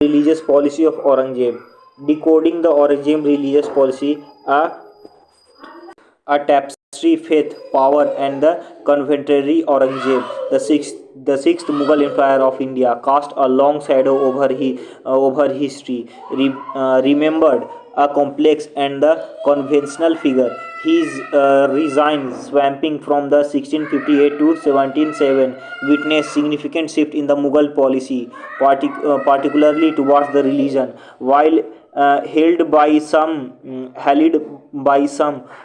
Religious policy of Aurangzeb. Decoding the Aurangzeb religious policy, a tapestry, faith, power, and the contemporary Aurangzeb, the sixth Mughal Empire of India, cast a long shadow over history. Remembered a complex and the conventional figure. His reign, swamping from the 1658 to 1707, witnessed significant shift in the Mughal policy, particularly towards the religion. While held by some,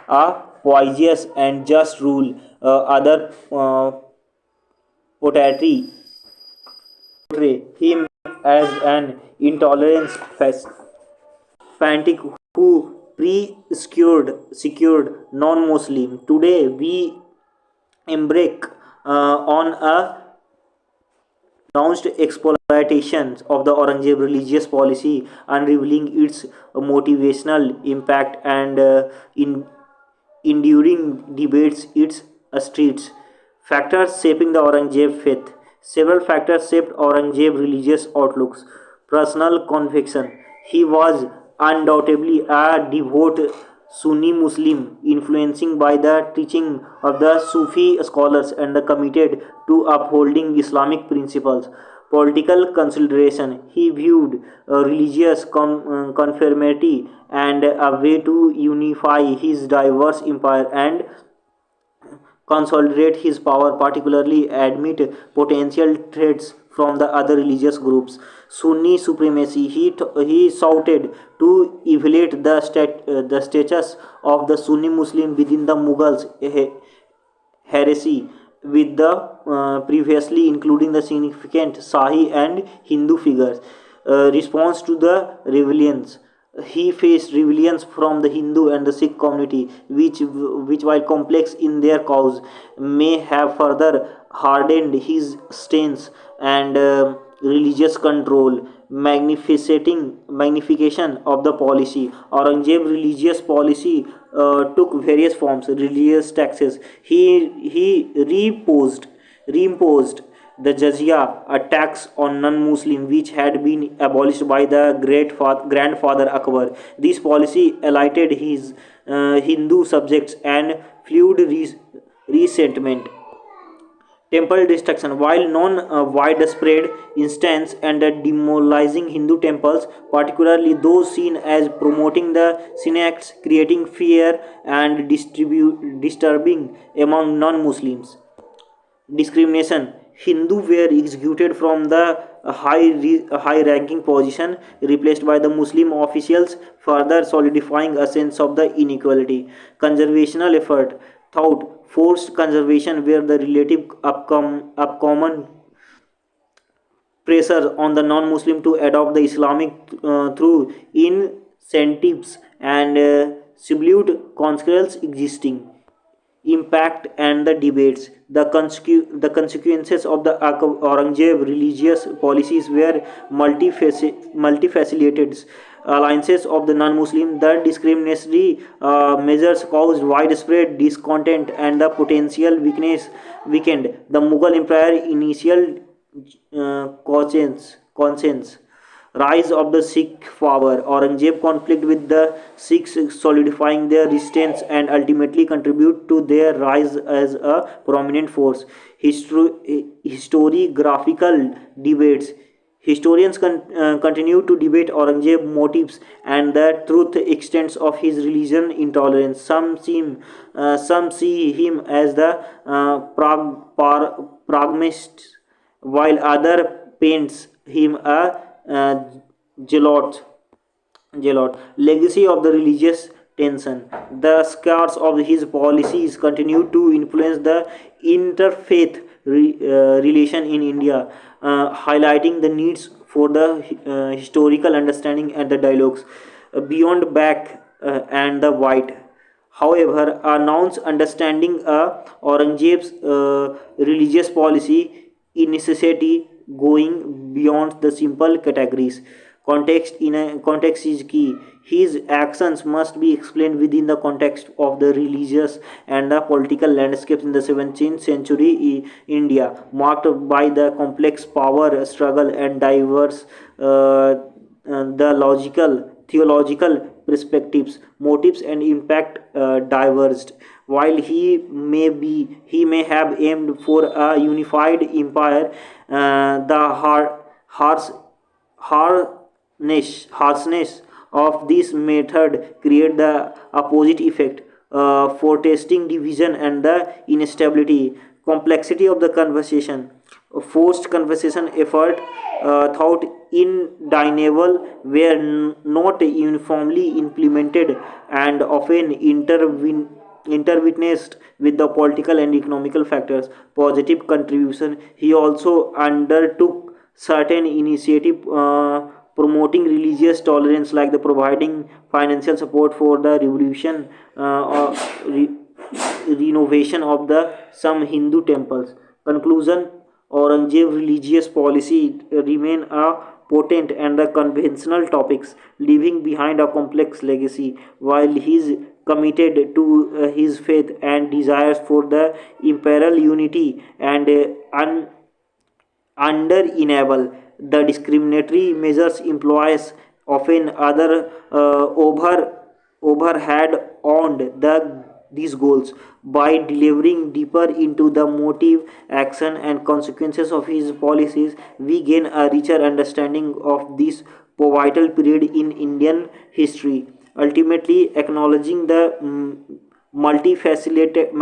a poised and just rule, other portray him as an intolerant fanatic who secured non-Muslim. Today we embark on a announced exploitation of the Aurangzeb religious policy, unraveling its motivational impact and enduring debates its streets. Factors shaping the Aurangzeb faith. Several factors shaped Aurangzeb religious outlooks. Personal conviction. He was undoubtedly a devout Sunni Muslim, influencing by the teaching of the Sufi scholars and committed to upholding Islamic principles. Political consideration. He viewed religious conformity and a way to unify his diverse empire and consolidate his power, particularly amid potential threats from the other religious groups. Sunni supremacy. He shouted to evaluate the status of the Sunni Muslim within the Mughals heresy, with the previously including the significant Shahi and Hindu figures. Response to the rebellions. He faced rebellions from the Hindu and the Sikh community, which while complex in their cause, may have further hardened his stance and religious control. Magnification of the policy. Aurangzeb religious policy took various forms. Religious taxes. He reimposed the jizya, a tax on non-Muslim, which had been abolished by the grandfather Akbar. This policy allied his Hindu subjects and fueled resentment. Temple destruction. While non-widespread instance and demolishing Hindu temples, particularly those seen as promoting the sin acts, creating fear and disturbing among non-Muslims. Discrimination. Hindu were executed from the high ranking position, replaced by the Muslim officials, further solidifying a sense of the inequality. Conservational effort. Thought forced conservation, where the relative upcommon pressure on the non-Muslim to adopt the Islamic through incentives and subdued consequences existing. Impact and the debates. The consequences of the Aurangzeb religious policies were multifaceted. Alliances of the non-Muslim, the discriminatory measures caused widespread discontent and the potential weakened the Mughal Empire initial conscience. Rise of the Sikh power. Aurangzeb conflict with the Sikhs, solidifying their resistance and ultimately contribute to their rise as a prominent force. Historiographical debates. Historians continue to debate Aurangzeb's motives and the truth extents of his religion intolerance. Some see him as the pragmatist, while other paints him a zealot. Legacy of the religious tension. The scars of his policies continue to influence the interfaith relation in India, highlighting the needs for the historical understanding and the dialogues beyond black and the white. However, a nuanced understanding Aurangzeb's religious policy is necessity, going beyond the simple categories. Context is key. His actions must be explained within the context of the religious and the political landscapes in the 17th century India, marked by the complex power struggle and diverse the logical, theological perspectives, motives, and impact diverged. While he may have aimed for a unified empire, the harsh harshness of this method create the opposite effect, forecasting division and the instability. Complexity of the conversation, forced conversation effort, thought undeniable, were not uniformly implemented and often interwitnessed with the political and economical factors. Positive contribution, he also undertook certain initiative promoting religious tolerance, like the providing financial support for the revolution, or renovation of the some Hindu temples. Conclusion: Aurangzeb religious policy remain a potent and the conventional topics, leaving behind a complex legacy. While he is committed to his faith and desires for the imperial unity and under enable the discriminatory measures employees often other overhead on these goals. By delivering deeper into the motive, action, and consequences of his policies, we gain a richer understanding of this pivotal period in Indian history, ultimately acknowledging the multifaceted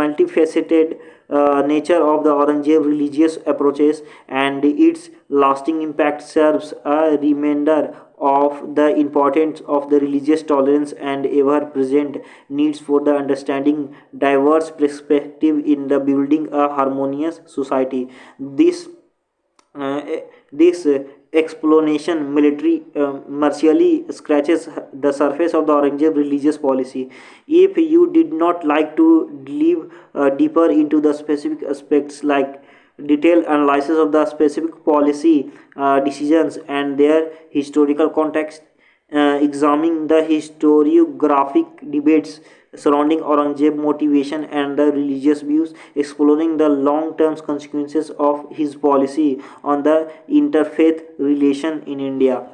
nature of the Aurangzeb religious approaches, and its lasting impact serves a reminder of the importance of the religious tolerance and ever-present needs for the understanding diverse perspective in the building a harmonious society. This explanation military mercilessly scratches the surface of the Aurangzeb religious policy. If you did not like to delve deeper into the specific aspects, like detailed analysis of the specific policy decisions and their historical context, examining the historiographic debates surrounding Aurangzeb motivation and the religious views, exploring the long-term consequences of his policy on the interfaith relation in India.